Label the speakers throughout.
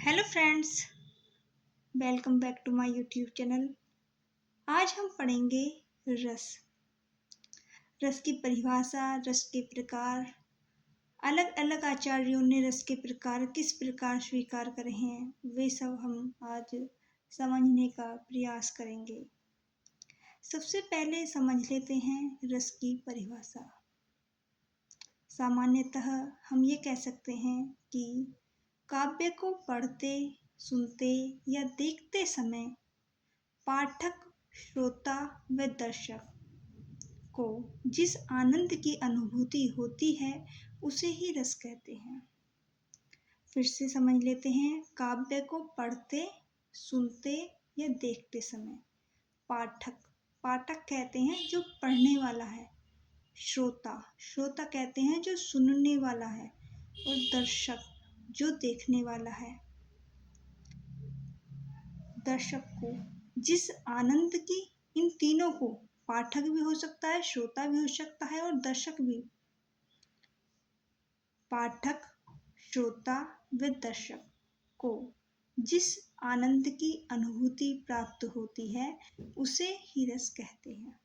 Speaker 1: Hello friends, welcome back to my YouTube channel. आज हम पढ़ेंगे रस। रस की परिभाषा, रस के प्रकार। अलग अलग आचार्यों ने रस के प्रकार किस प्रकार स्वीकार करे हैं, वे सब हम आज समझने का प्रयास करेंगे। सबसे पहले समझ लेते हैं रस की परिभाषा। सामान्यतः हम ये कह सकते हैं कि काव्य को पढ़ते, सुनते या देखते समय पाठक, श्रोता व दर्शक को जिस आनंद की अनुभूति होती है उसे ही रस कहते हैं। फिर से समझ लेते हैं। काव्य को पढ़ते, सुनते या देखते समय पाठक, पाठक कहते हैं जो पढ़ने वाला है। श्रोता, श्रोता कहते हैं जो सुनने वाला है। और दर्शक, जो देखने वाला है। दर्शक को जिस आनंद की, इन तीनों को, पाठक भी हो सकता है, श्रोता भी हो सकता है और दर्शक भी। पाठक, श्रोता व दर्शक को जिस आनंद की अनुभूति प्राप्त होती है उसे ही रस कहते हैं।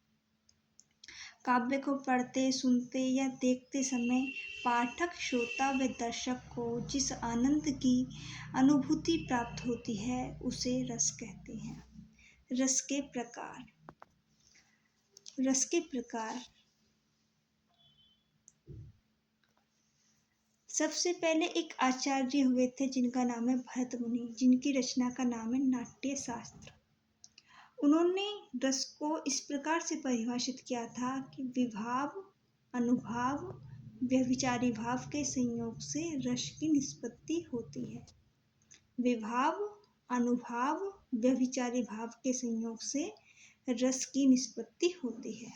Speaker 1: काव्य को पढ़ते, सुनते या देखते समय पाठक, श्रोता व दर्शक को जिस आनंद की अनुभूति प्राप्त होती है उसे रस कहते हैं। रस के प्रकार। रस के प्रकार। सबसे पहले एक आचार्य हुए थे जिनका नाम है भरत मुनि, जिनकी रचना का नाम है नाट्य शास्त्र। उन्होंने रस को इस प्रकार से परिभाषित किया था कि विभाव, अनुभाव, व्यभिचारी भाव के संयोग से रस की निष्पत्ति होती है। विभाव, अनुभाव, व्यभिचारी भाव के संयोग से रस की निष्पत्ति होती है।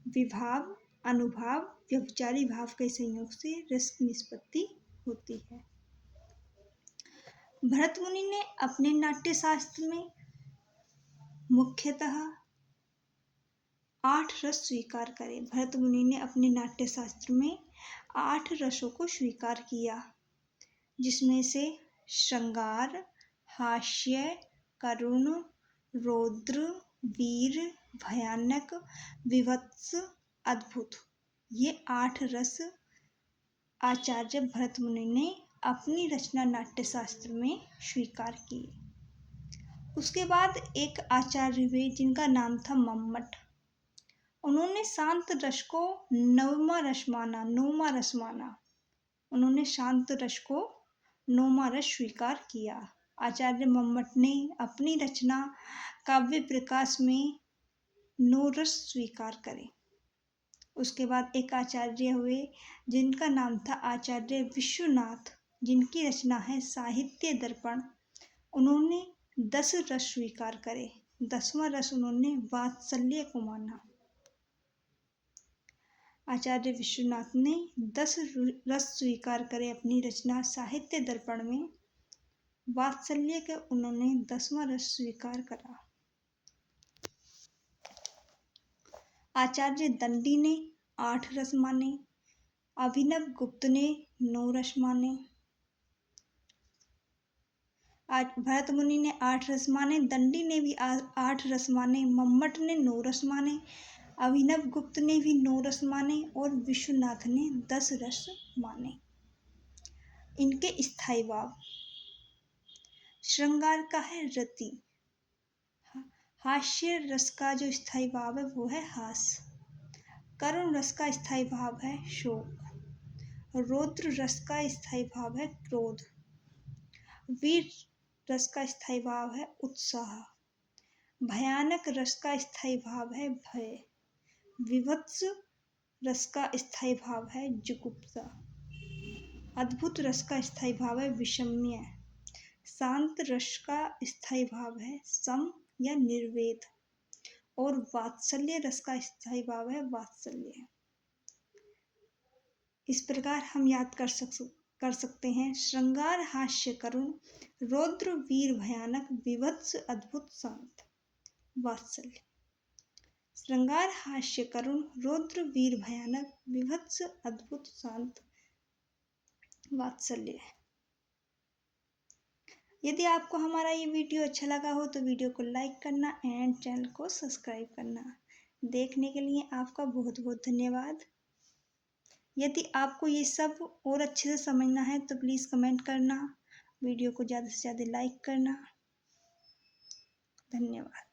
Speaker 1: विभाव, अनुभाव, व्यभिचारी भाव के संयोग से रस की निष्पत्ति होती है। भरत मुनि ने अपने नाट्य शास्त्र में मुख्यतः 8 रस स्वीकार करे। भरत मुनि ने अपने नाट्य शास्त्र में 8 रसों को स्वीकार किया, जिसमें से श्रृंगार, हास्य, करुण, रौद्र, वीर, भयानक, विभत्स, अद्भुत, ये 8 रस आचार्य भरत मुनि ने अपनी रचना नाट्य शास्त्र में स्वीकार किए। उसके बाद एक आचार्य हुए जिनका नाम था मम्मट। उन्होंने शांत रस को नवमा रस माना। उन्होंने शांत रस को नौमा रस स्वीकार किया। आचार्य मम्मट ने अपनी रचना काव्य प्रकाश में 9 रस स्वीकार करे। उसके बाद एक आचार्य हुए जिनका नाम था आचार्य विश्वनाथ, जिनकी रचना है साहित्य दर्पण। उन्होंने 10 रस स्वीकार करे। 10वां रस उन्होंने वात्सल्य को माना। आचार्य विश्वनाथ ने 10 रस स्वीकार करे अपनी रचना साहित्य दर्पण में। वात्सल्य के उन्होंने 10वां रस स्वीकार करा। आचार्य दंडी ने 8 रस माने। अभिनव गुप्त ने 9 रस माने। आज भरत मुनि ने 8 रस माने, दंडी ने भी 8 रस माने, मम्मट ने 9 रस माने, अभिनव गुप्त ने भी 9 रस माने और विश्वनाथ ने 10 रस माने। इनके स्थायी भाव। श्रृंगार का है रति। हास्य रस का जो स्थायी भाव है वो है हास्य। करुण रस का स्थायी भाव है शोक। रौद्र रस का स्थायी भाव है क्रोध। वीर रस का स्थायी भाव है उत्साह। भयानक रस का स्थायी भाव है भय। विभत्स रस का स्थायी भाव है जुगुप्सा। अद्भुत रस का स्थायी भाव है विषम्य। शांत रस का स्थायी भाव है सम या निर्वेद। और वात्सल्य रस का स्थायी भाव है वात्सल्य। इस प्रकार हम याद कर सकते हैं। श्रृंगार, हास्य, करुण, रौद्र, वीर, भयानक, विभत्स, अद्भुत, शांत, वात्सल्य। श्रृंगार, हास्य, करुण, रौद्र, वीर, भयानक, विभत्स, अद्भुत, शांत, वात्सल्य। यदि आपको हमारा ये वीडियो अच्छा लगा हो तो वीडियो को लाइक करना एंड चैनल को सब्सक्राइब करना। देखने के लिए आपका बहुत बहुत धन्यवाद। यदि आपको ये सब और अच्छे से समझना है तो प्लीज़ कमेंट करना, वीडियो को ज़्यादा से ज़्यादा लाइक करना। धन्यवाद।